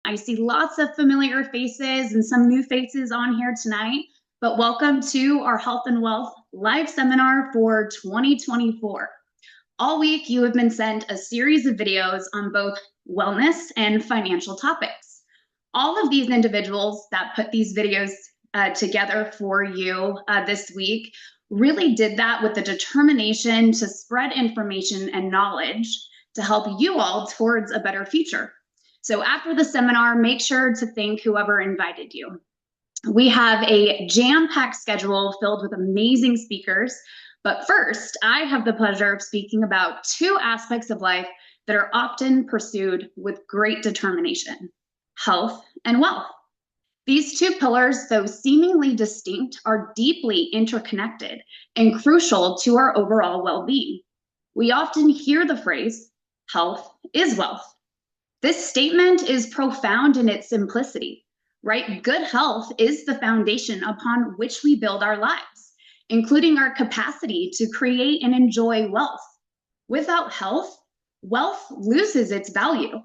I see lots of familiar faces and some new faces on here tonight, but welcome to our Health and Wealth live seminar for 2024. All week, you have been sent a series of videos on both wellness and financial topics. All of these individuals that put these videos together for you this week really did that with the determination to spread information and knowledge to help you all towards a better future. So after the seminar, make sure to thank whoever invited you. We have a jam-packed schedule filled with amazing speakers. But first, I have the pleasure of speaking about two aspects of life that are often pursued with great determination: health and wealth. These two pillars, though seemingly distinct, are deeply interconnected and crucial to our overall well-being. We often hear the phrase, health is wealth. This statement is profound in its simplicity, right? Good health is the foundation upon which we build our lives, including our capacity to create and enjoy wealth. Without health, wealth loses its value.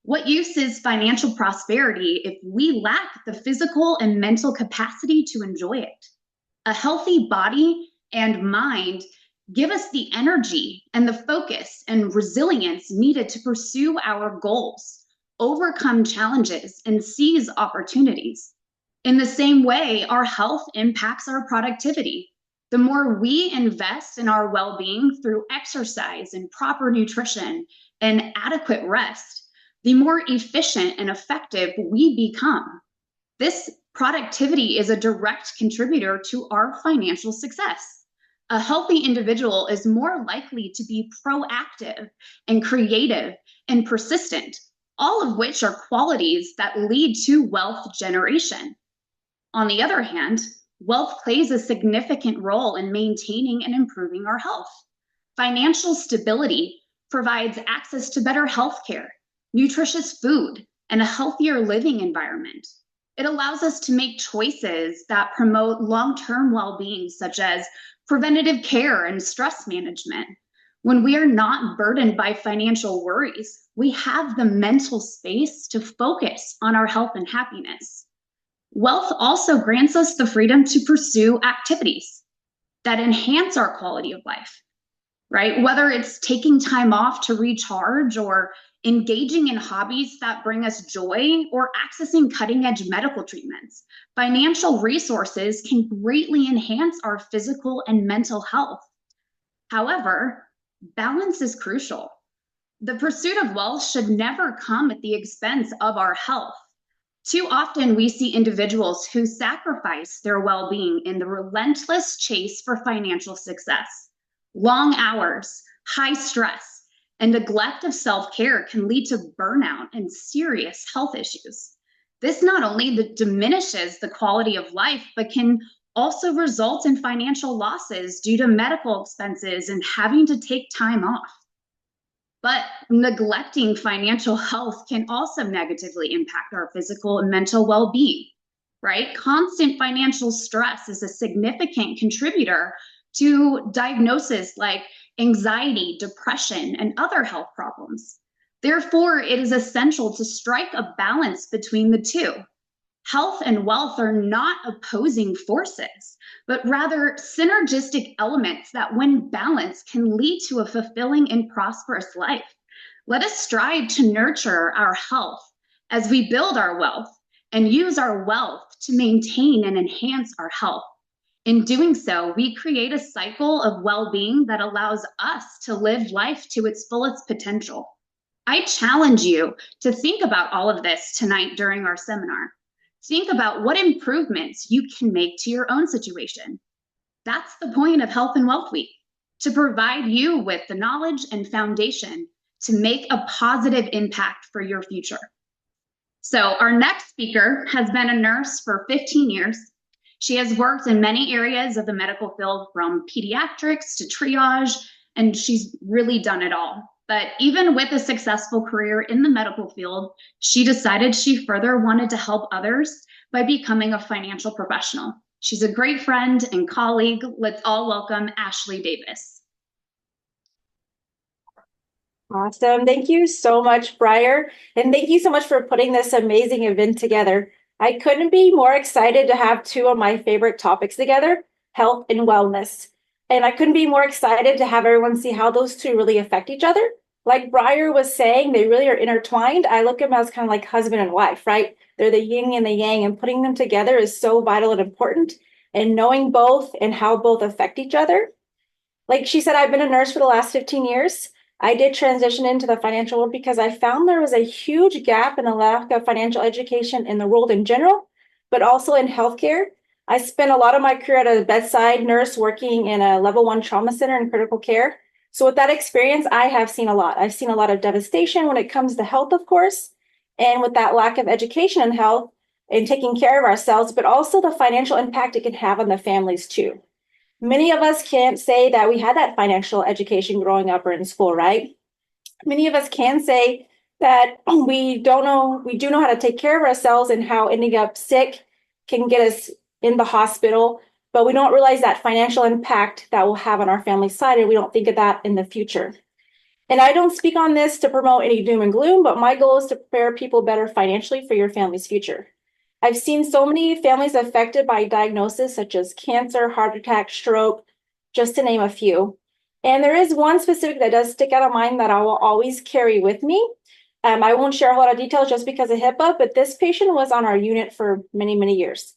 What use is financial prosperity if we lack the physical and mental capacity to enjoy it? A healthy body and mind give us the energy and the focus and resilience needed to pursue our goals, overcome challenges, and seize opportunities. In the same way, our health impacts our productivity. The more we invest in our well-being through exercise and proper nutrition and adequate rest, the more efficient and effective we become. This productivity is a direct contributor to our financial success. A healthy individual is more likely to be proactive and creative and persistent, all of which are qualities that lead to wealth generation. On the other hand, wealth plays a significant role in maintaining and improving our health. Financial stability provides access to better health care, nutritious food, and a healthier living environment. It allows us to make choices that promote long-term well-being, such as preventative care and stress management. When we are not burdened by financial worries, we have the mental space to focus on our health and happiness. Wealth also grants us the freedom to pursue activities that enhance our quality of life, right? Whether it's taking time off to recharge or engaging in hobbies that bring us joy or accessing cutting-edge medical treatments, financial resources can greatly enhance our physical and mental health. However, balance is crucial. The pursuit of wealth should never come at the expense of our health. Too often, we see individuals who sacrifice their well-being in the relentless chase for financial success. Long hours, high stress, and neglect of self-care can lead to burnout and serious health issues. This not only diminishes the quality of life, but can also result in financial losses due to medical expenses and having to take time off. But neglecting financial health can also negatively impact our physical and mental well-being, right? Constant financial stress is a significant contributor to diagnoses like anxiety, depression, and other health problems. Therefore, it is essential to strike a balance between the two. Health and wealth are not opposing forces, but rather synergistic elements that, when balanced, can lead to a fulfilling and prosperous life. Let us strive to nurture our health as we build our wealth and use our wealth to maintain and enhance our health. In doing so, we create a cycle of well-being that allows us to live life to its fullest potential. I challenge you to think about all of this tonight during our seminar. Think about what improvements you can make to your own situation. That's the point of Health and Wealth Week, to provide you with the knowledge and foundation to make a positive impact for your future. So our next speaker has been a nurse for 15 years. She has worked in many areas of the medical field, from pediatrics to triage, and she's really done it all. But even with a successful career in the medical field, she decided she further wanted to help others by becoming a financial professional. She's a great friend and colleague. Let's all welcome Ashley Davis. Awesome. Thank you so much, Briar. And thank you so much for putting this amazing event together. I couldn't be more excited to have two of my favorite topics together, health and wellness. And I couldn't be more excited to have everyone see how those two really affect each other. Like Briar was saying, they really are intertwined. I look at them as kind of like husband and wife, right? They're the yin and the yang, and putting them together is so vital and important. And knowing both and how both affect each other, like she said, I've been a nurse for the last 15 years. I did transition into the financial world because I found there was a huge gap in the lack of financial education in the world in general, but also in healthcare. I spent a lot of my career as a bedside nurse working in a level one trauma center in critical care. So with that experience, I have seen a lot. I've seen a lot of devastation when it comes to health, of course, and with that lack of education in health and taking care of ourselves, but also the financial impact it can have on the families too. Many of us can't say that we had that financial education growing up or in school, right? Many of us can say that we do know how to take care of ourselves and how ending up sick can get us in the hospital, but we don't realize that financial impact that will have on our family side, and we don't think of that in the future. And I don't speak on this to promote any doom and gloom, but my goal is to prepare people better financially for your family's future. I've seen so many families affected by diagnoses such as cancer, heart attack, stroke, just to name a few. And there is one specific that does stick out of mind that I will always carry with me. I won't share a lot of details just because of HIPAA, but this patient was on our unit for many, many years.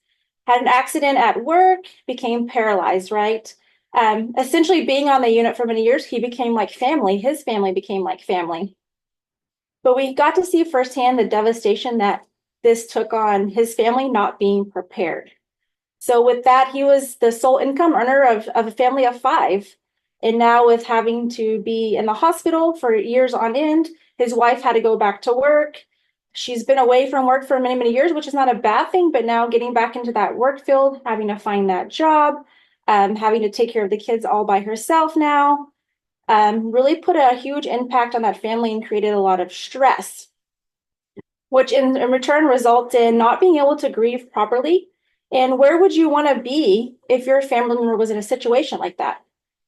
Had an accident at work, became paralyzed, right? Essentially being on the unit for many years, he became like family. His family became like family. But we got to see firsthand the devastation that this took on his family not being prepared. So with that, he was the sole income earner of a family of five. And now with having to be in the hospital for years on end, his wife had to go back to work. She's been away from work for many, many years, which is not a bad thing, but now getting back into that work field, having to find that job, having to take care of the kids all by herself now, really put a huge impact on that family and created a lot of stress, which in return results in not being able to grieve properly. And where would you want to be if your family member was in a situation like that?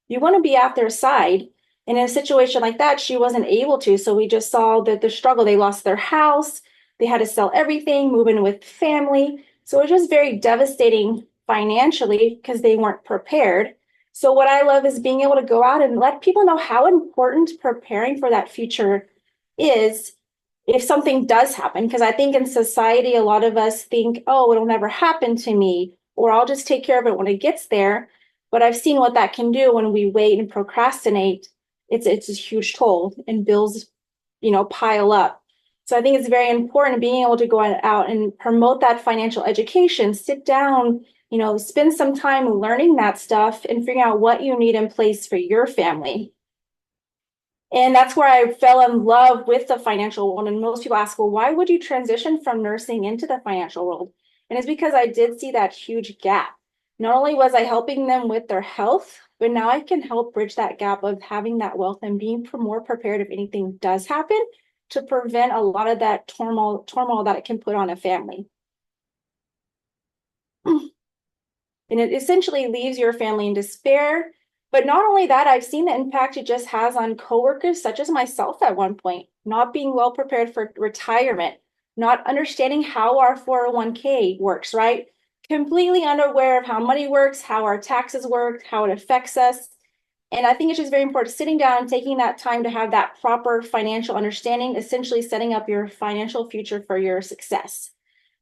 You want to be at their side. And in a situation like that, she wasn't able to. So we just saw that the struggle. They lost their house, they had to sell everything, move in with family. So it was just very devastating financially because they weren't prepared. So what I love is being able to go out and let people know how important preparing for that future is if something does happen. Because I think in society, a lot of us think, oh, it'll never happen to me, or I'll just take care of it when it gets there. But I've seen what that can do when we wait and procrastinate. It's a huge toll, and bills, pile up. So I think it's very important being able to go out and promote that financial education, sit down, spend some time learning that stuff and figuring out what you need in place for your family. And that's where I fell in love with the financial world. And most people ask, well, why would you transition from nursing into the financial world? And it's because I did see that huge gap. Not only was I helping them with their health, but now I can help bridge that gap of having that wealth and being more prepared if anything does happen to prevent a lot of that turmoil that it can put on a family. And it essentially leaves your family in despair. But not only that, I've seen the impact it just has on coworkers, such as myself at one point, not being well prepared for retirement, not understanding how our 401k works, right? Completely unaware of how money works, how our taxes work, how it affects us. And I think it's just very important sitting down and taking that time to have that proper financial understanding, essentially setting up your financial future for your success.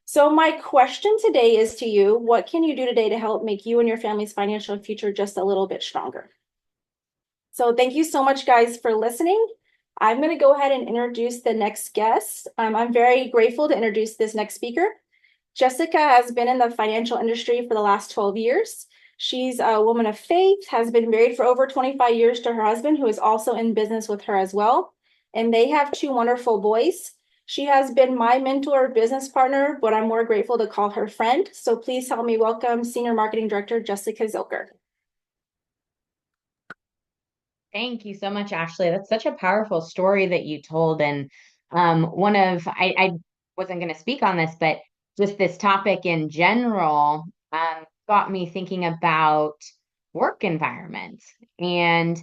So my question today is to you, what can you do today to help make you and your family's financial future just a little bit stronger? So thank you so much, guys, for listening. I'm going to go ahead and introduce the next guest. I'm very grateful to introduce this next speaker. Jessica has been in the financial industry for the last 12 years. She's a woman of faith, has been married for over 25 years to her husband, who is also in business with her as well. And they have two wonderful boys. She has been my mentor, business partner, but I'm more grateful to call her friend. So please help me welcome Senior Marketing Director, Jessica Zilker. Thank you so much, Ashley. That's such a powerful story that you told. And I wasn't going to speak on this, but just this topic in general got me thinking about work environment. And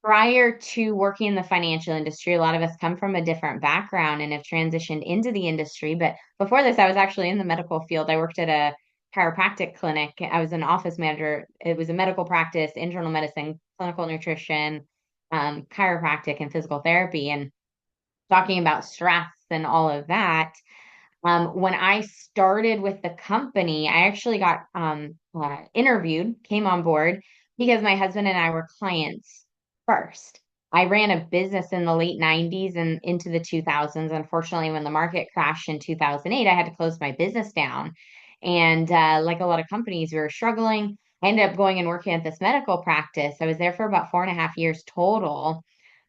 prior to working in the financial industry, a lot of us come from a different background and have transitioned into the industry. But before this, I was actually in the medical field. I worked at a chiropractic clinic. I was an office manager. It was a medical practice, internal medicine, clinical nutrition, chiropractic, and physical therapy. And talking about stress and all of that. When I started with the company, I actually got interviewed, came on board because my husband and I were clients first. I ran a business in the late 90s and into the 2000s. Unfortunately, when the market crashed in 2008, I had to close my business down. And like a lot of companies, we were struggling. I ended up going and working at this medical practice. I was there for about 4.5 years total.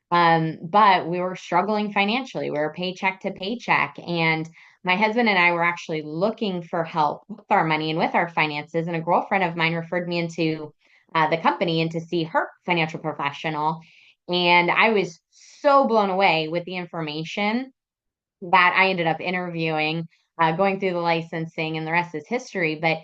But we were struggling financially. We were paycheck to paycheck. And my husband and I were actually looking for help with our money and with our finances. And a girlfriend of mine referred me into the company and to see her financial professional. And I was so blown away with the information that I ended up interviewing, going through the licensing, and the rest is history. But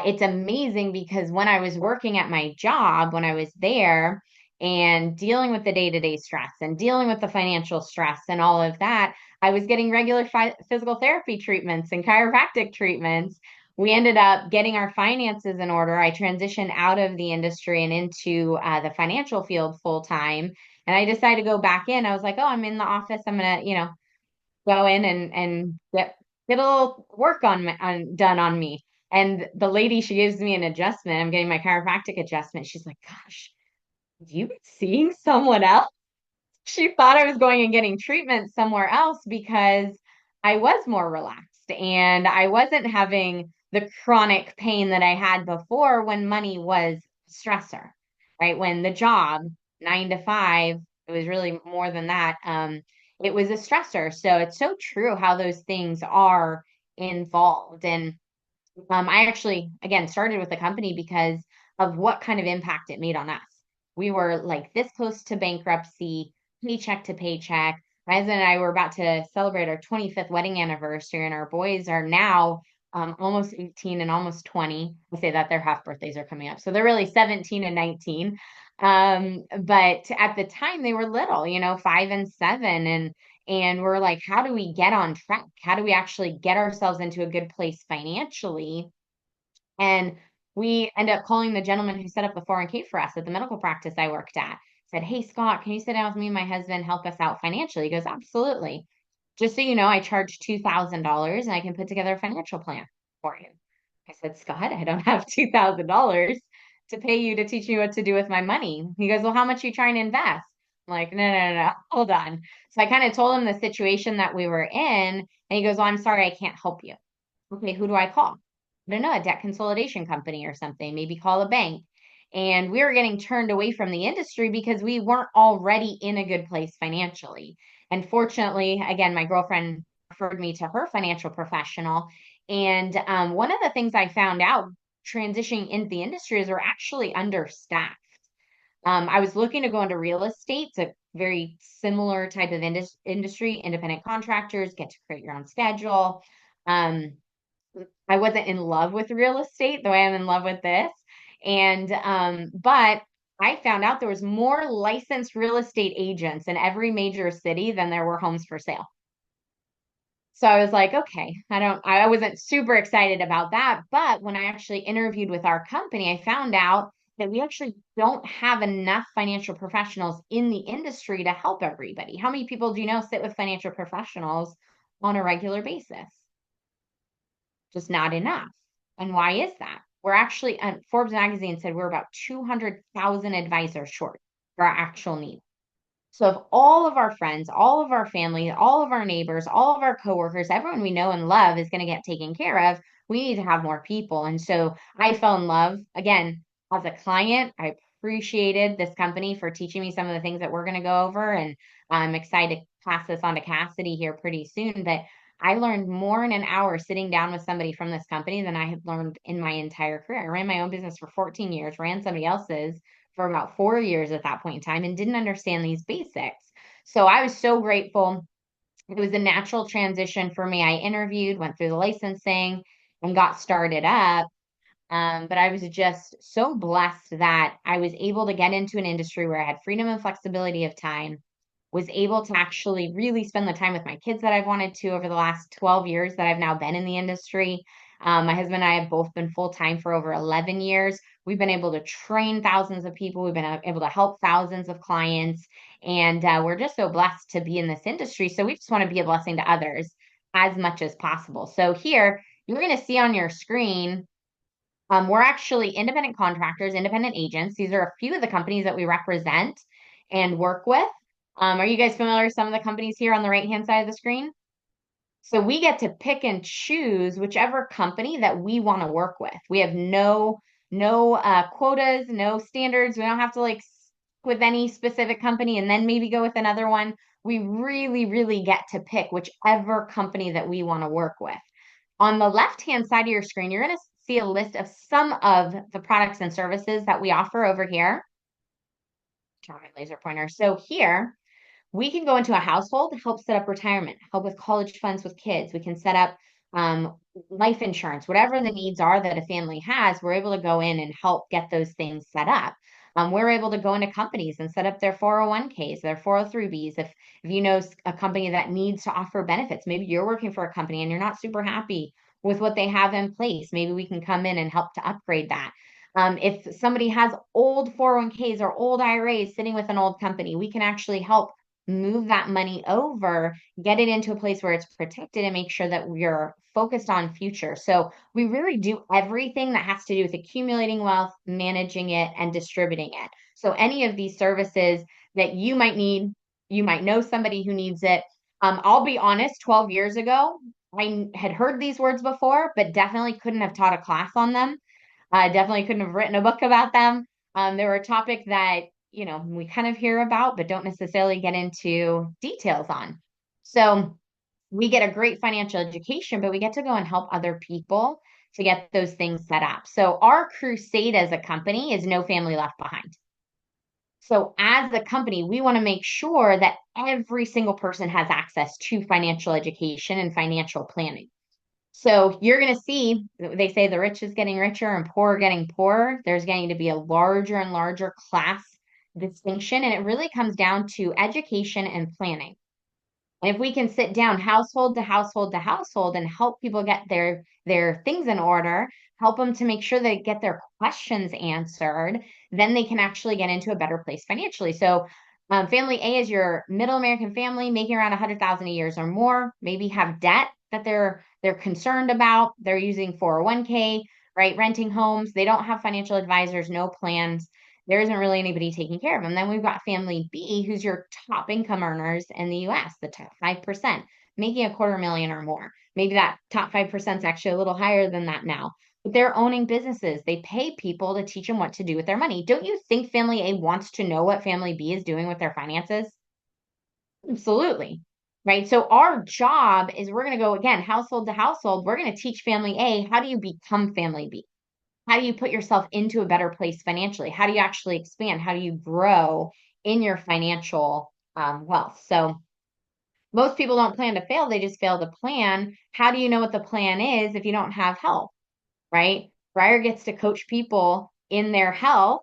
it's amazing because when I was working at my job, when I was there and dealing with the day-to-day stress and dealing with the financial stress and all of that, I was getting regular physical therapy treatments and chiropractic treatments. We ended up getting our finances in order. I transitioned out of the industry and into the financial field full time. And I decided to go back in. I was like, oh, I'm in the office. I'm going to, go in and get a little work done on me. And the lady, she gives me an adjustment. I'm getting my chiropractic adjustment. She's like, gosh, have you been seeing someone else? She thought I was going and getting treatment somewhere else because I was more relaxed and I wasn't having the chronic pain that I had before when money was a stressor, right? When the job, 9 to 5, it was really more than that. It was a stressor. So it's so true how those things are involved. And I actually, again, started with the company because of what kind of impact it made on us. We were like this close to bankruptcy, paycheck to paycheck. My husband and I were about to celebrate our 25th wedding anniversary, and our boys are now almost 18 and almost 20. I say that their half birthdays are coming up. So they're really 17 and 19. But at the time, they were little, 5 and 7. And we're like, how do we get on track? How do we actually get ourselves into a good place financially? And we end up calling the gentleman who set up the 401k for us at the medical practice I worked at. Said, hey, Scott, can you sit down with me and my husband, help us out financially? He goes, absolutely. Just so you know, I charge $2,000 and I can put together a financial plan for you. I said, Scott, I don't have $2,000 to pay you to teach me what to do with my money. He goes, well, how much are you trying to invest? I'm like, no, hold on. So I kind of told him the situation that we were in, and he goes, well, I'm sorry, I can't help you. Okay, who do I call? I don't know, a debt consolidation company or something, maybe call a bank. And we were getting turned away from the industry because we weren't already in a good place financially. And fortunately, again, my girlfriend referred me to her financial professional. And one of the things I found out transitioning into the industry is we're actually understaffed. I was looking to go into real estate. It's a very similar type of industry, independent contractors, get to create your own schedule. Um, I wasn't in love with real estate the way I'm in love with this. And but I found out there was more licensed real estate agents in every major city than there were homes for sale. So I was like, okay, I wasn't super excited about that. But when I actually interviewed with our company, I found out that we actually don't have enough financial professionals in the industry to help everybody. How many people do you know sit with financial professionals on a regular basis? Just not enough. And why is that? We're actually, Forbes magazine said we're about 200,000 advisors short for our actual needs. So if all of our friends, all of our family, all of our neighbors, all of our coworkers, everyone we know and love is going to get taken care of, we need to have more people. And so I fell in love again as a client. I appreciated this company for teaching me some of the things that we're going to go over. And I'm excited to pass this on to Cassidy here pretty soon. But I learned more in an hour sitting down with somebody from this company than I had learned in my entire career. I ran my own business for 14 years, ran somebody else's for about 4 years at that point in time, and didn't understand these basics. So I was so grateful. It was a natural transition for me. I interviewed, went through the licensing, and got started up. But I was just so blessed that I was able to get into an industry where I had freedom and flexibility of time, was able to actually really spend the time with my kids that I've wanted to over the last 12 years that I've now been in the industry. My husband and I have both been full time for over 11 years. We've been able to train thousands of people. We've been able to help thousands of clients. And we're just so blessed to be in this industry. So we just want to be a blessing to others as much as possible. So here, you're going to see on your screen we're actually independent contractors, independent agents. These are a few of the companies that we represent and work with. Are you guys familiar with some of the companies here on the right-hand side of the screen? So we get to pick and choose whichever company that we want to work with. We have no quotas, no standards. We don't have to like with any specific company and then maybe go with another one. We really, really get to pick whichever company that we want to work with. On the left-hand side of your screen, you're going to see a list of some of the products and services that we offer over here. Turn my laser pointer. So here, we can go into a household, help set up retirement, help with college funds with kids. We can set up life insurance, whatever the needs are that a family has, we're able to go in and help get those things set up. We're able to go into companies and set up their 401ks, their 403bs. If you know a company that needs to offer benefits, maybe you're working for a company and you're not super happy with what they have in place, maybe we can come in and help to upgrade that. If somebody has old 401ks or old IRAs sitting with an old company, we can actually help move that money over, get it into a place where it's protected and make sure that we're focused on future. So we really do everything that has to do with accumulating wealth, managing it, and distributing it. So any of these services that you might need, you might know somebody who needs it. I'll be honest, 12 years ago, I had heard these words before, but definitely couldn't have taught a class on them. I definitely couldn't have written a book about them. They were a topic that, we kind of hear about, but don't necessarily get into details on. So we get a great financial education, but we get to go and help other people to get those things set up. So our crusade as a company is no family left behind. So as a company, we want to make sure that every single person has access to financial education and financial planning. So you're going to see, they say the rich is getting richer and poor getting poorer. There's going to be a larger and larger class distinction, and it really comes down to education and planning. And if we can sit down household to household to household and help people get their things in order, help them to make sure they get their questions answered, then they can actually get into a better place financially. So family A is your middle American family making around 100,000 a year or more, maybe have debt that they're concerned about. They're using 401k, right? Renting homes. They don't have financial advisors, no plans. There isn't really anybody taking care of them. Then we've got family B, who's your top income earners in the US, the top 5%, making $250,000 or more. Maybe that top 5% is actually a little higher than that now. But they're owning businesses. They pay people to teach them what to do with their money. Don't you think family A wants to know what family B is doing with their finances? Absolutely. Right. So our job is we're going to go again, household to household. We're going to teach family A, how do you become family B? How do you put yourself into a better place financially? How do you actually expand? How do you grow in your financial wealth? So most people don't plan to fail. They just fail to plan. How do you know what the plan is if you don't have help? Right. Briar gets to coach people in their health,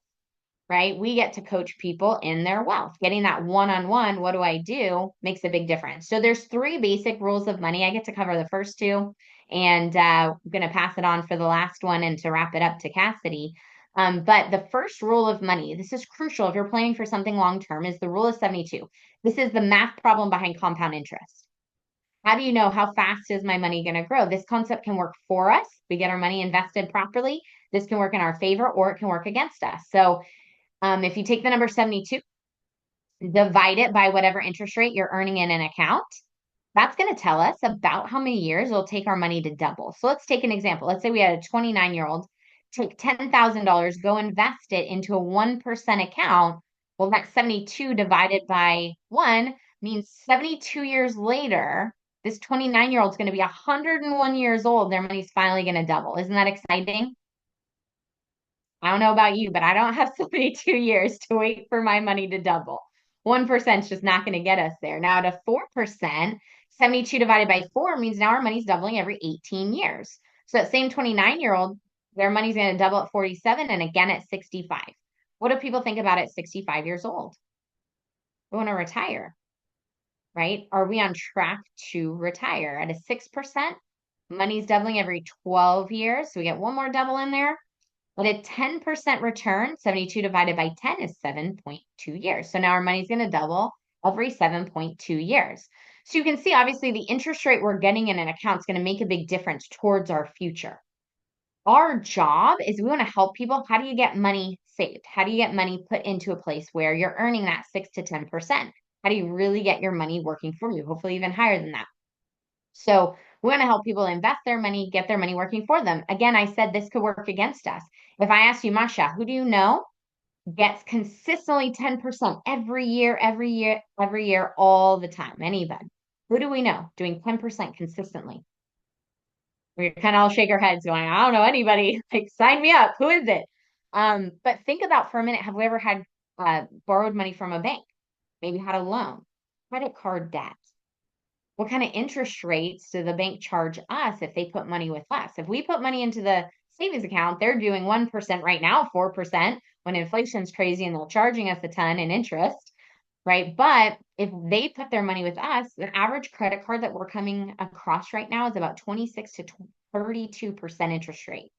right? We get to coach people in their wealth. Getting that one-on-one, what do I do, makes a big difference. So there's 3 basic rules of money. I get to cover the first 2, and I'm going to pass it on for the last one and to wrap it up to Cassidy. But the first rule of money, this is crucial if you're planning for something long-term, is the rule of 72. This is the math problem behind compound interest. How do you know how fast is my money going to grow? This concept can work for us. We get our money invested properly. This can work in our favor or it can work against us. So if you take the number 72, divide it by whatever interest rate you're earning in an account, that's going to tell us about how many years it'll take our money to double. So let's take an example. Let's say we had a 29-year-old take $10,000, go invest it into a 1% account. Well, that 72 divided by 1 means 72 years later, this 29-year-old is going to be 101 years old. Their money's finally going to double. Isn't that exciting? I don't know about you, but I don't have 72 years to wait for my money to double. 1% is just not going to get us there. Now, at a 4%, 72 divided by 4 means now our money's doubling every 18 years. So that same 29-year-old Their money's going to double at 47 and again at 65. What do people think about at 65 years old? We want to retire, right? Are we on track to retire at a 6%? Money's doubling every 12 years. So we get one more double in there. But a 10% return, 72 divided by 10 is 7.2 years. So now our money's going to double every 7.2 years. So you can see, obviously, the interest rate we're getting in an account is going to make a big difference towards our future. Our job is we want to help people. How do you get money saved? How do you get money put into a place where you're earning that 6 to 10%? How do you really get your money working for you? Hopefully even higher than that. So we want to help people invest their money, get their money working for them. Again, I said this could work against us. If I ask you, Masha, who do you know gets consistently 10% every year, every year, every year, all the time? Anybody? Who do we know doing 10% consistently? We kind of all shake our heads going, I don't know anybody. Like, sign me up. Who is it? But think about for a minute, have we ever had borrowed money from a bank? Maybe had a loan, credit card debt. What kind of interest rates do the bank charge us if they put money with us? If we put money into the savings account, they're doing 1% right now, 4%, when inflation's crazy and they're charging us a ton in interest, right? But if they put their money with us, the average credit card that we're coming across right now is about 26 to 32% interest rate.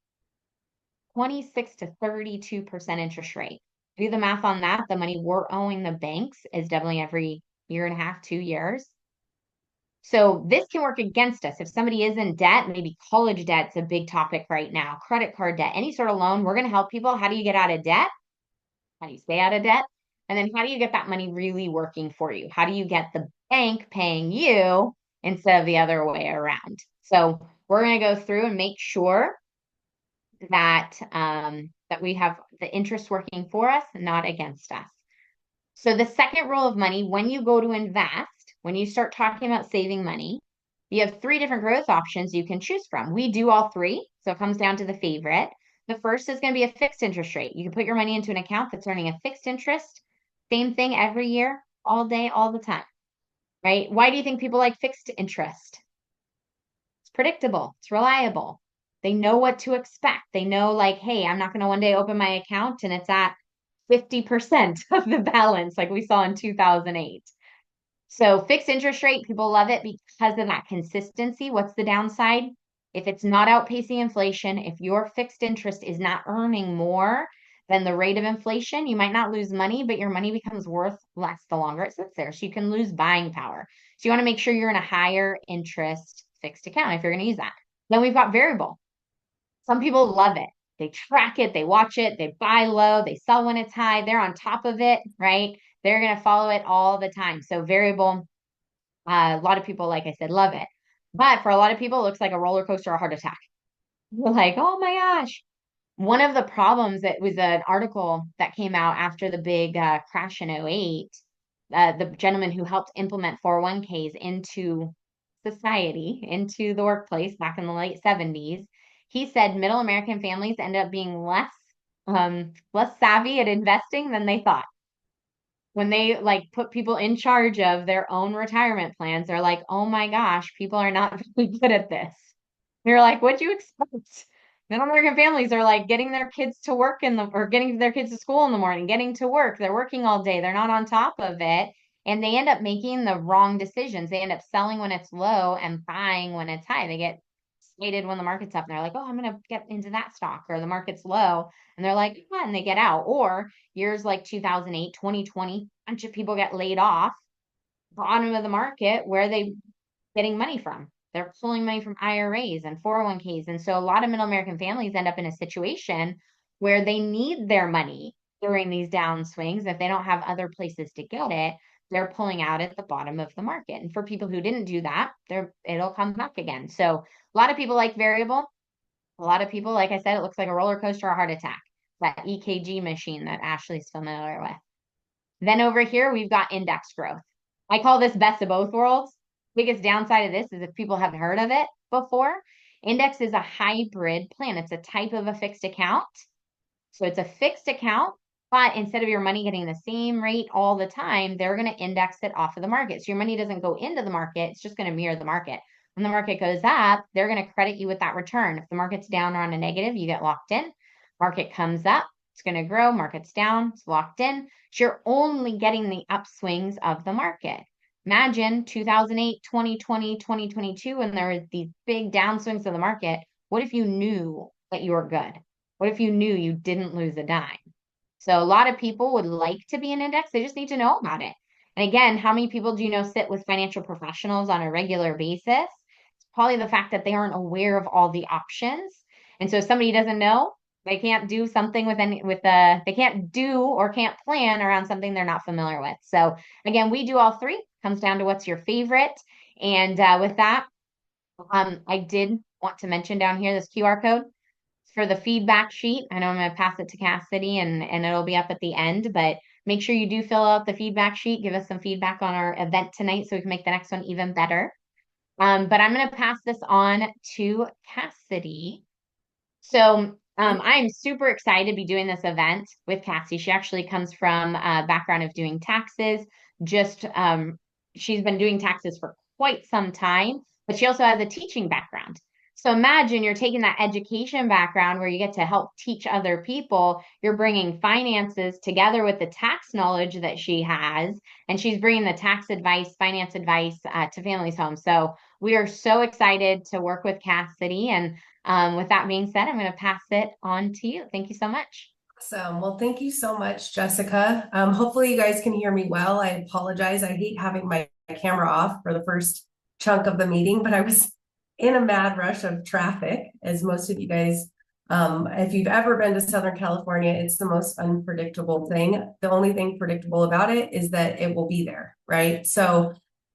26 to 32% interest rate. Do the math on that. The money we're owing the banks is doubling every year and a half, 2 years. So this can work against us. If somebody is in debt, maybe college debt's a big topic right now, credit card debt, any sort of loan, we're going to help people. How do you get out of debt? How do you stay out of debt? And then how do you get that money really working for you? How do you get the bank paying you instead of the other way around? So we're going to go through and make sure that that we have the interest working for us, not against us. So the second rule of money, when you go to invest, when you start talking about saving money, you have 3 different growth options you can choose from. We do all 3, so it comes down to the favorite. The first is going to be a fixed interest rate. You can put your money into an account that's earning a fixed interest, same thing every year, all day, all the time, right? Why do you think people like fixed interest? It's predictable, it's reliable. They know what to expect. They know, like, hey, I'm not going to one day open my account and it's at 50% of the balance like we saw in 2008. So fixed interest rate, people love it because of that consistency. What's the downside? If it's not outpacing inflation, if your fixed interest is not earning more than the rate of inflation, you might not lose money, but your money becomes worth less the longer it sits there. So you can lose buying power. So you want to make sure you're in a higher interest fixed account if you're going to use that. Then we've got variable. Some people love it. They track it, they watch it, they buy low, they sell when it's high, they're on top of it, right? They're going to follow it all the time. So variable, a lot of people, like I said, love it. But for a lot of people, it looks like a roller coaster or a heart attack. You're like, oh my gosh. One of the problems, that was an article that came out after the big crash in 08, the gentleman who helped implement 401ks into society, into the workplace back in the late 70s, he said middle American families end up being less savvy at investing than they thought. When they like put people in charge of their own retirement plans, they're like, oh my gosh, people are not very good at this. You're like, what'd you expect? Middle American families are like getting their kids to work or getting their kids to school in the morning, getting to work. They're working all day. They're not on top of it. And they end up making the wrong decisions. They end up selling when it's low and buying when it's high. They get excited when the market's up and they're like, oh, I'm going to get into that stock, or the market's low. And they're like, yeah, and they get out. Or years like 2008, 2020, a bunch of people get laid off, bottom of the market. Where are they getting money from? They're pulling money from IRAs and 401ks. And so a lot of middle American families end up in a situation where they need their money during these downswings. If they don't have other places to get it, they're pulling out at the bottom of the market. And for people who didn't do that, it'll come back again. So a lot of people like variable. A lot of people, like I said, it looks like a roller coaster or a heart attack. That EKG machine that Ashley's familiar with. Then over here, we've got index growth. I call this best of both worlds. Biggest downside of this is if people haven't heard of it before. Index is a hybrid plan. It's a type of a fixed account. So it's a fixed account, but instead of your money getting the same rate all the time, they're going to index it off of the market. So your money doesn't go into the market. It's just going to mirror the market. When the market goes up, they're going to credit you with that return. If the market's down or on a negative, you get locked in. Market comes up, it's going to grow. Market's down, it's locked in. So you're only getting the upswings of the market. Imagine 2008, 2020, 2022, when there was these big downswings of the market. What if you knew that you were good? What if you knew you didn't lose a dime? So a lot of people would like to be an index. They just need to know about it. And again, how many people do you know sit with financial professionals on a regular basis? It's probably the fact that they aren't aware of all the options. And so if somebody doesn't know, they can't do something they can't do or can't plan around something they're not familiar with. So again, we do all three. Comes down to what's your favorite. And with that, I did want to mention down here this QR code for the feedback sheet. I know I'm going to pass it to Cassidy and it'll be up at the end, but make sure you do fill out the feedback sheet. Give us some feedback on our event tonight so we can make the next one even better. But I'm going to pass this on to Cassidy. So I'm super excited to be doing this event with Cassie. She actually comes from a background of doing taxes. She's been doing taxes for quite some time, but she also has a teaching background. So imagine you're taking that education background where you get to help teach other people. You're bringing finances together with the tax knowledge that she has, and she's bringing the tax advice, finance advice to families' homes. So we are so excited to work with Cassidy. And with that being said, I'm going to pass it on to you. Thank you so much. Awesome. Well, thank you so much, Jessica. Hopefully you guys can hear me well. I apologize. I hate having my camera off for the first chunk of the meeting, but I was in a mad rush of traffic, as most of you guys, if you've ever been to Southern California, it's the most unpredictable thing. The only thing predictable about it is that it will be there, right? So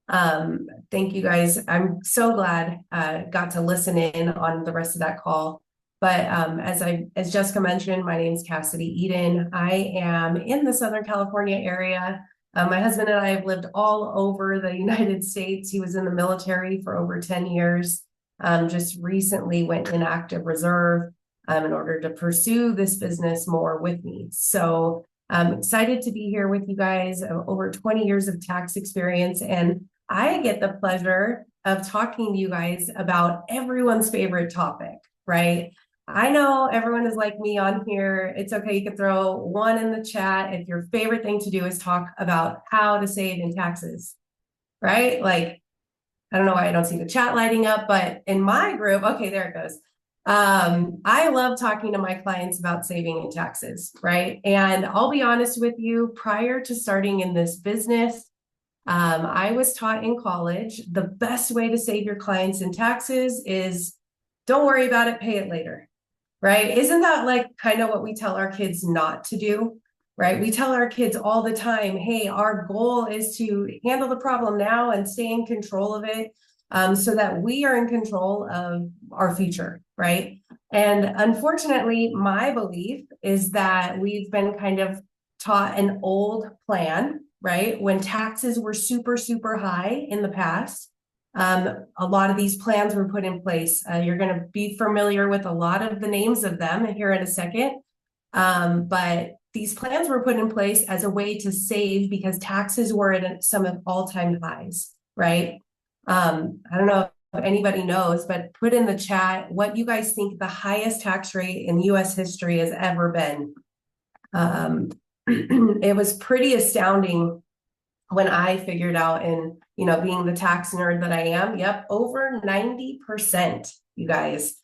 thank you guys. I'm so glad got to listen in on the rest of that call. But as Jessica mentioned, my name is Cassidy Eden. I am in the Southern California area. My husband and I have lived all over the United States. He was in the military for over 10 years. Just recently went in active reserve in order to pursue this business more with me. So I'm excited to be here with you guys. Over 20 years of tax experience, and I get the pleasure of talking to you guys about everyone's favorite topic, right? I know everyone is like me on here. It's okay. You can throw one in the chat if your favorite thing to do is talk about how to save in taxes, right? Like, I don't know why I don't see the chat lighting up, but in my group, okay, there it goes. I love talking to my clients about saving in taxes, right? And I'll be honest with you, prior to starting in this business, I was taught in college, the best way to save your clients in taxes is don't worry about it, pay it later, right? Isn't that like kind of what we tell our kids not to do, right? We tell our kids all the time, hey, our goal is to handle the problem now and stay in control of it so that we are in control of our future, right? And unfortunately, my belief is that we've been kind of taught an old plan, right? When taxes were super, super high in the past, a lot of these plans were put in place. You're going to be familiar with a lot of the names of them here in a second. But these plans were put in place as a way to save because taxes were at some of all-time highs, right? I don't know if anybody knows, but put in the chat what you guys think the highest tax rate in US history has ever been. It was pretty astounding when I figured out, and being the tax nerd that I am, yep, over 90%, you guys.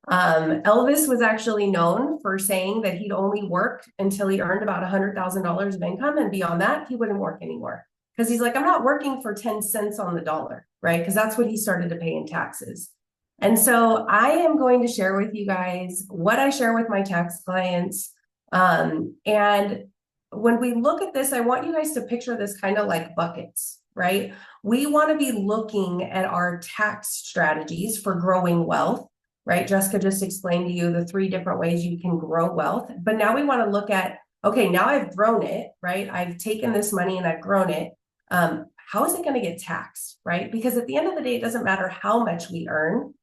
Elvis was actually known for saying that he'd only work until he earned about $100,000 of income, and beyond that, he wouldn't work anymore. Because he's like, I'm not working for 10 cents on the dollar, right? Because that's what he started to pay in taxes. And so I am going to share with you guys what I share with my tax clients. And when we look at this, I want you guys to picture this kind of like buckets, right? We want to be looking at our tax strategies for growing wealth, right? Jessica just explained to you the 3 different ways you can grow wealth. But now we want to look at, okay, now I've grown it, right? I've taken this money and I've grown it. How is it going to get taxed, right? Because at the end of the day, it doesn't matter how much we earn.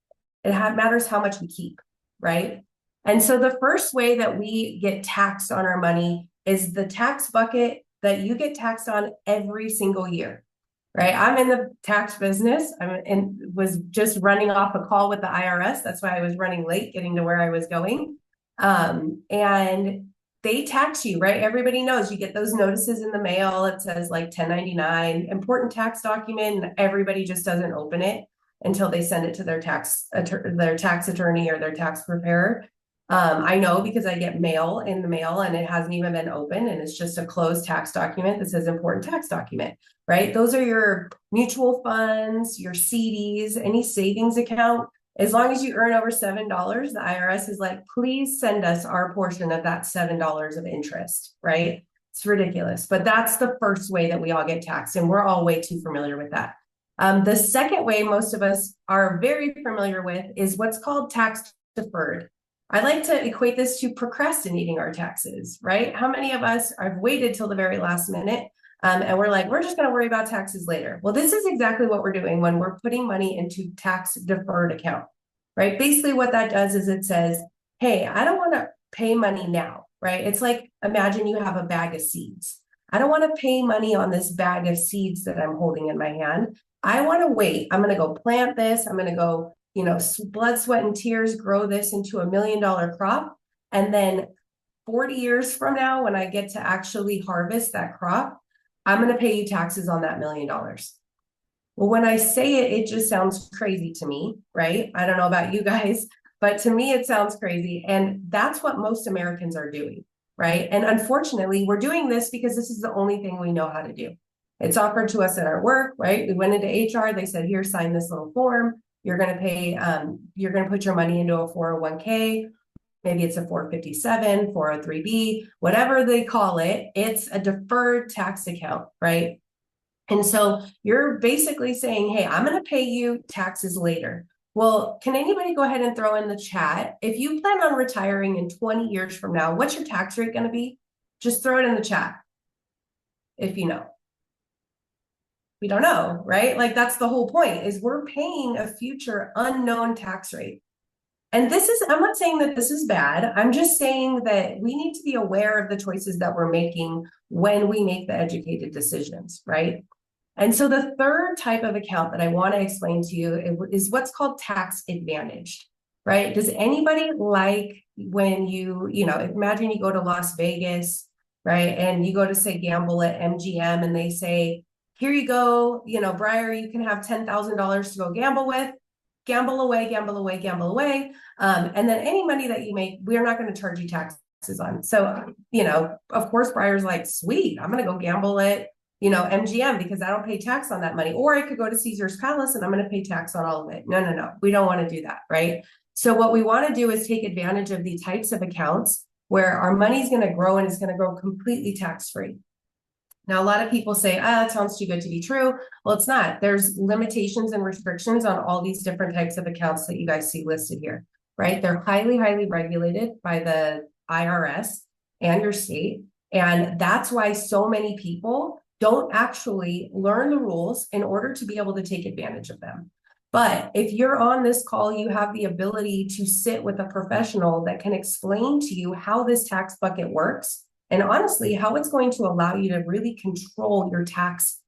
It matters how much we keep, right? And so the first way that we get taxed on our money is the tax bucket that you get taxed on every single year. right? I'm in the tax business. And was just running off a call with the IRS. That's why I was running late getting to where I was going. And they tax you, right? Everybody knows you get those notices in the mail. It says like 1099, important tax document, and everybody just doesn't open it until they send it to their tax attorney or their tax preparer. I know because I get mail in the mail and it hasn't even been opened, and it's just a closed tax document that says important tax document, right? Those are your mutual funds, your CDs, any savings account. As long as you earn over $7, the IRS is like, please send us our portion of that $7 of interest, right? It's ridiculous, but that's the first way that we all get taxed, and we're all way too familiar with that. The second way most of us are very familiar with is what's called tax deferred. I like to equate this to procrastinating our taxes, right? How many of us have waited till the very last minute and we're like, we're just going to worry about taxes later? Well, this is exactly what we're doing when we're putting money into tax deferred account, right? Basically what that does is it says, hey, I don't want to pay money now, right? It's like, imagine you have a bag of seeds. I don't want to pay money on this bag of seeds that I'm holding in my hand. I want to wait. I'm going to go plant this. I'm going to go, blood, sweat, and tears, grow this into $1 million crop. And then 40 years from now, when I get to actually harvest that crop, I'm going to pay you taxes on that $1 million. Well, when I say it, it just sounds crazy to me, right? I don't know about you guys, but to me, it sounds crazy. And that's what most Americans are doing, right? And unfortunately, we're doing this because this is the only thing we know how to do. It's offered to us at our work, right? We went into HR, they said, here, sign this little form. You're going to pay, you're going to put your money into a 401k. Maybe it's a 457, 403b, whatever they call it. It's a deferred tax account, right? And so you're basically saying, hey, I'm going to pay you taxes later. Well, can anybody go ahead and throw in the chat? If you plan on retiring in 20 years from now, what's your tax rate going to be? Just throw it in the chat if you know. We don't know, right? Like that's the whole point, is we're paying a future unknown tax rate. And I'm not saying that this is bad. I'm just saying that we need to be aware of the choices that we're making when we make the educated decisions, right? And so the third type of account that I want to explain to you is what's called tax advantaged, right? Does anybody like when imagine you go to Las Vegas, right? And you go to say gamble at MGM and they say, here you go, Briar, you can have $10,000 to go gamble with. Gamble away, gamble away, gamble away. And then any money that you make, we're not going to charge you taxes on. So, of course, Briar's like, sweet, I'm going to go gamble at, MGM because I don't pay tax on that money. Or I could go to Caesar's Palace and I'm going to pay tax on all of it. No. We don't want to do that, right? So what we want to do is take advantage of the types of accounts where our money is going to grow and it's going to grow completely tax-free. Now, a lot of people say, that sounds too good to be true. Well, it's not. There's limitations and restrictions on all these different types of accounts that you guys see listed here, right? They're highly, highly regulated by the IRS and your state. And that's why so many people don't actually learn the rules in order to be able to take advantage of them. But if you're on this call, you have the ability to sit with a professional that can explain to you how this tax bucket works. And honestly, how it's going to allow you to really control your tax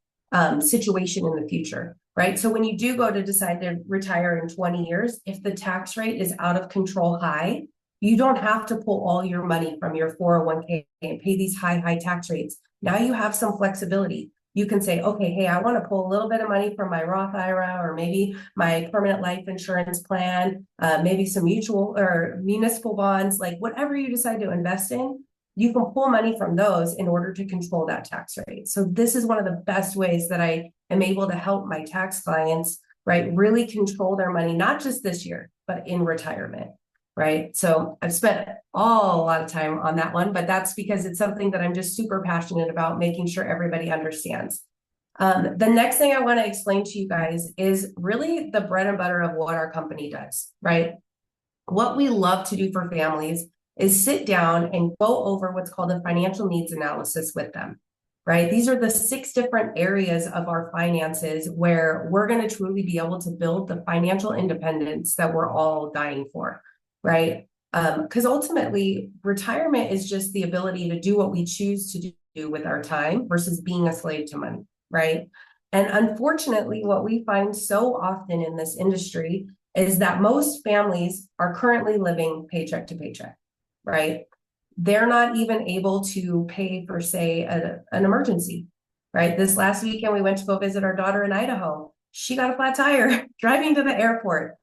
situation in the future, right? So when you do go to decide to retire in 20 years, if the tax rate is out of control high, you don't have to pull all your money from your 401k and pay these high tax rates. Now you have some flexibility. You can say, okay, hey, I want to pull a little bit of money from my Roth IRA or maybe my permanent life insurance plan, maybe some mutual or municipal bonds, like whatever you decide to invest in. You can pull money from those in order to control that tax rate. So this is one of the best ways that I am able to help my tax clients, right, really control their money, not just this year, but in retirement, right? So I've spent a lot of time on that one, but that's because it's something that I'm just super passionate about, making sure everybody understands. The next thing I want to explain to you guys is really the bread and butter of what our company does, right? What we love to do for families is sit down and go over what's called a financial needs analysis with them, right? These are the 6 different areas of our finances where we're going to truly be able to build the financial independence that we're all dying for, right? Because ultimately, retirement is just the ability to do what we choose to do with our time versus being a slave to money, right? And unfortunately, what we find so often in this industry is that most families are currently living paycheck to paycheck, right? They're not even able to pay for, say, an emergency, right? This last weekend, we went to go visit our daughter in Idaho. She got a flat tire driving to the airport.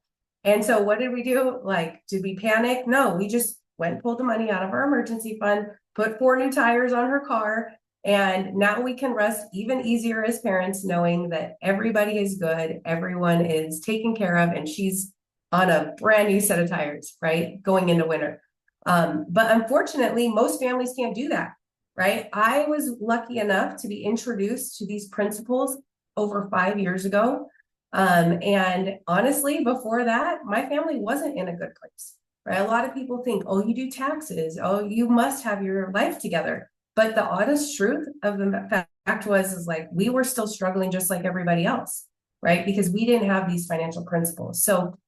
And so what did we do? Like, did we panic? No, we just went and pulled the money out of our emergency fund, put 4 new tires on her car. And now we can rest even easier as parents, knowing that everybody is good, everyone is taken care of, and she's on a brand new set of tires, right? Going into winter. But unfortunately, most families can't do that, right? I was lucky enough to be introduced to these principles over 5 years ago. And honestly, before that, my family wasn't in a good place, right? A lot of people think, oh, you do taxes. Oh, you must have your life together. But the honest truth of the fact is like, we were still struggling just like everybody else, right? Because we didn't have these financial principles. So,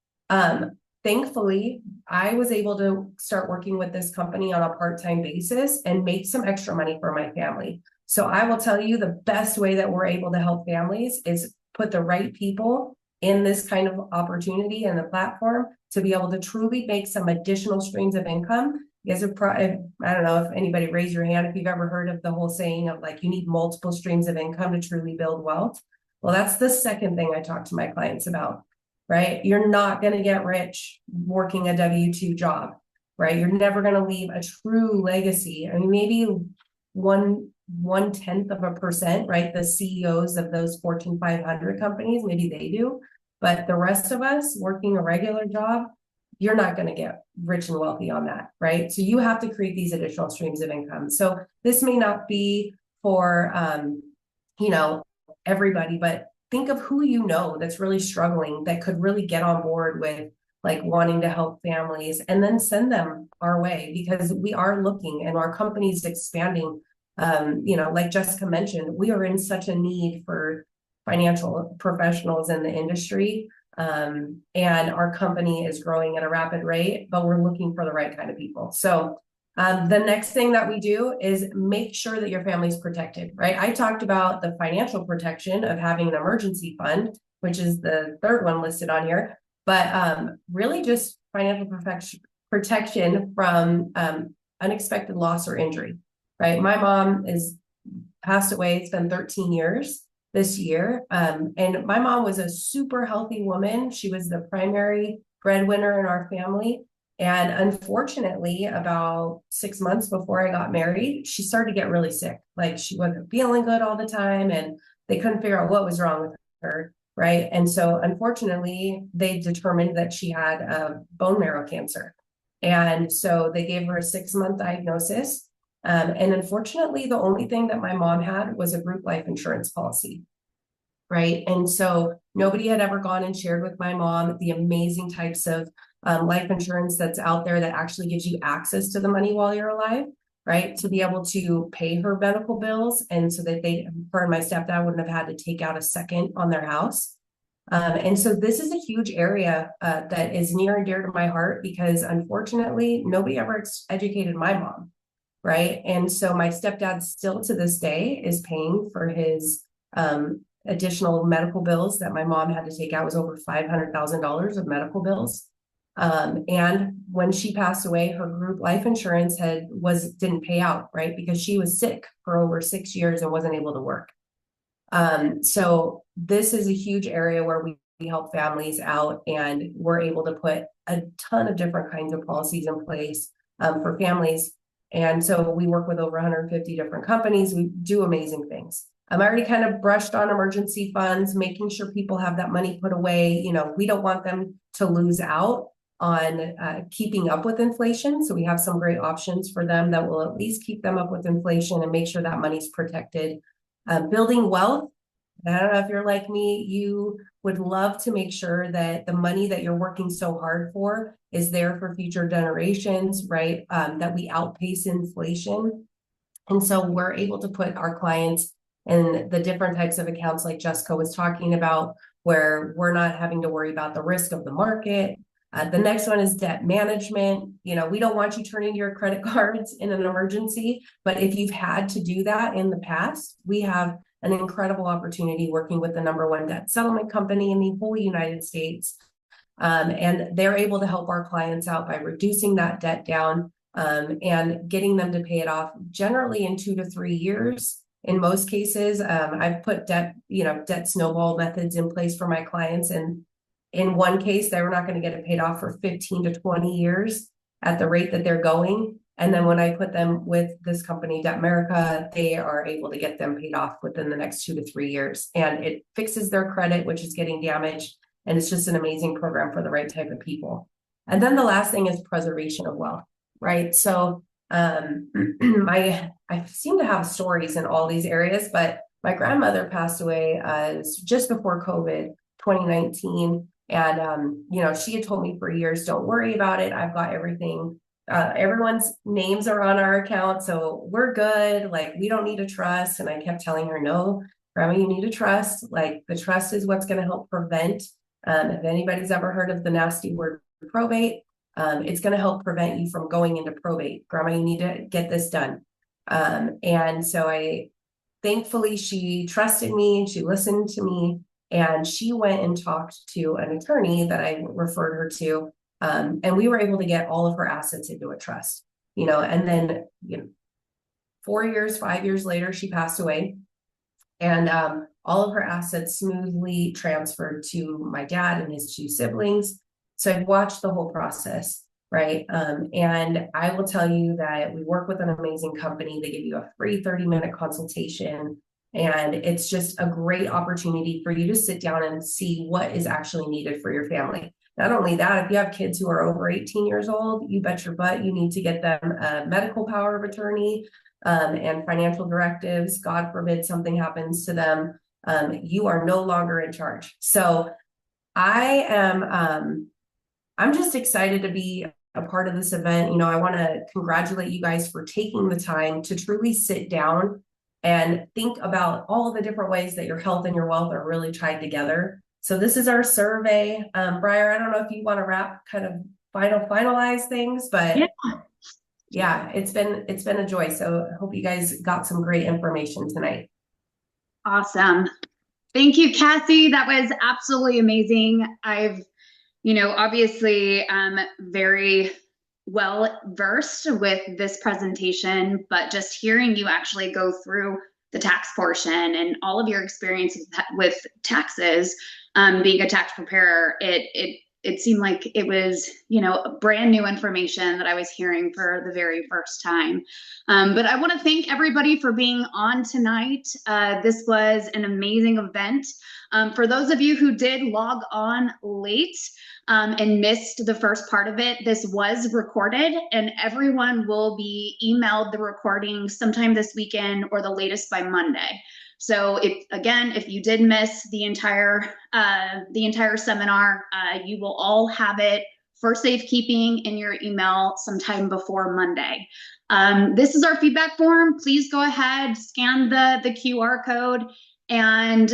thankfully, I was able to start working with this company on a part-time basis and make some extra money for my family. So I will tell you, the best way that we're able to help families is put the right people in this kind of opportunity and the platform to be able to truly make some additional streams of income. Because I don't know if anybody raise your hand if you've ever heard of the whole saying of like, you need multiple streams of income to truly build wealth. Well, that's the second thing I talk to my clients about, right? You're not going to get rich working a W-2 job, right? You're never going to leave a true legacy. I mean, maybe 1/10%, right? The CEOs of those Fortune 500 companies, maybe they do, but the rest of us working a regular job, you're not going to get rich and wealthy on that, right? So you have to create these additional streams of income. So this may not be for, everybody, but think of who you know that's really struggling, that could really get on board with like wanting to help families, and then send them our way, because we are looking and our company's expanding. Like Jessica mentioned, we are in such a need for financial professionals in the industry. And our company is growing at a rapid rate, but we're looking for the right kind of people. So the next thing that we do is make sure that your family's protected, right? I talked about the financial protection of having an emergency fund, which is the third one listed on here, but really just financial protection from unexpected loss or injury, right? My mom is passed away. It's been 13 years this year. And my mom was a super healthy woman. She was the primary breadwinner in our family. And unfortunately, about 6 months before I got married, she started to get really sick. Like, she wasn't feeling good all the time, and they couldn't figure out what was wrong with her, right? And so unfortunately, they determined that she had bone marrow cancer. And so they gave her a 6-month diagnosis. And unfortunately, the only thing that my mom had was a group life insurance policy, right? And so nobody had ever gone and shared with my mom the amazing types of life insurance that's out there that actually gives you access to the money while you're alive, right? To be able to pay her medical bills, and so that her and my stepdad wouldn't have had to take out a second on their house. And so this is a huge area that is near and dear to my heart, because unfortunately, nobody ever educated my mom, right? And so my stepdad still to this day is paying for his additional medical bills that my mom had to take out. Was over $500,000 of medical bills. And when she passed away, her group life insurance didn't pay out, right? Because she was sick for over 6 years and wasn't able to work. So this is a huge area where we help families out, and we're able to put a ton of different kinds of policies in place for families. And so we work with over 150 different companies. We do amazing things. I already kind of brushed on emergency funds, making sure people have that money put away. We don't want them to lose out on keeping up with inflation. So we have some great options for them that will at least keep them up with inflation and make sure that money's protected. Building wealth. I don't know if you're like me, you would love to make sure that the money that you're working so hard for is there for future generations, right? That we outpace inflation. And so we're able to put our clients in the different types of accounts like Jessica was talking about, where we're not having to worry about the risk of the market. The next one is debt management. We don't want you turning your credit cards in an emergency, but if you've had to do that in the past, we have an incredible opportunity working with the #1 debt settlement company in the whole United States. And they're able to help our clients out by reducing that debt down and getting them to pay it off generally in 2 to 3 years. In most cases, I've put debt snowball methods in place for my clients. And in one case, they were not going to get it paid off for 15 to 20 years at the rate that they're going. And then when I put them with this company, Debt America, they are able to get them paid off within the next 2 to 3 years. And it fixes their credit, which is getting damaged. And it's just an amazing program for the right type of people. And then the last thing is preservation of wealth, right? So I seem to have stories in all these areas, but my grandmother passed away just before COVID, 2019. And, she had told me for years, don't worry about it. I've got everything. Everyone's names are on our account. So we're good. Like, we don't need a trust. And I kept telling her, no, Grandma, you need a trust. Like, the trust is what's going to help prevent. If anybody's ever heard of the nasty word probate, it's going to help prevent you from going into probate. Grandma, you need to get this done. And so thankfully, she trusted me and she listened to me, and she went and talked to an attorney that I referred her to. And we were able to get all of her assets into a trust, and then, 4 years, 5 years later, she passed away. And all of her assets smoothly transferred to my dad and his 2 siblings. So I've watched the whole process, right? And I will tell you that we work with an amazing company. They give you a free 30-minute consultation. And it's just a great opportunity for you to sit down and see what is actually needed for your family. Not only that, if you have kids who are over 18 years old, you bet your butt you need to get them a medical power of attorney and financial directives. God forbid something happens to them. You are no longer in charge. So I'm just excited to be a part of this event. I want to congratulate you guys for taking the time to truly sit down and think about all the different ways that your health and your wealth are really tied together. So this is our survey. Briar, I don't know if you want to kind of finalize things, but yeah, it's been a joy. So I hope you guys got some great information tonight. Awesome. Thank you, Cassie. That was absolutely amazing. I've, obviously very well versed with this presentation, but just hearing you actually go through the tax portion and all of your experience with taxes, being a tax preparer, it seemed like it was, brand new information that I was hearing for the very first time. But I want to thank everybody for being on tonight. This was an amazing event. For those of you who did log on late and missed the first part of it, this was recorded and everyone will be emailed the recording sometime this weekend or the latest by Monday. So if you did miss the entire seminar, you will all have it for safekeeping in your email sometime before Monday. This is our feedback form. Please go ahead, scan the QR code and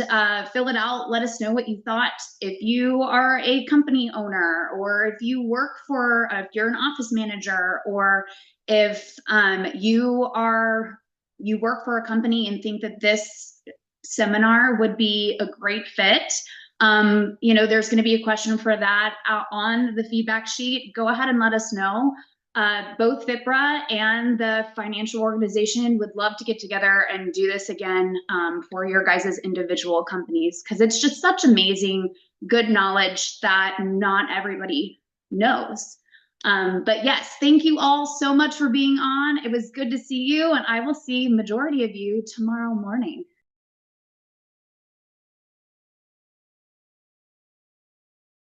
fill it out. Let us know what you thought. If you are a company owner, or if you work if you're an office manager, or if you work for a company and think that this seminar would be a great fit, there's going to be a question for that on the feedback sheet. Go ahead and let us know. Both FIPRA and the financial organization would love to get together and do this again for your guys' individual companies, because it's just such amazing, good knowledge that not everybody knows. But yes, thank you all so much for being on. It was good to see you, and I will see majority of you tomorrow morning.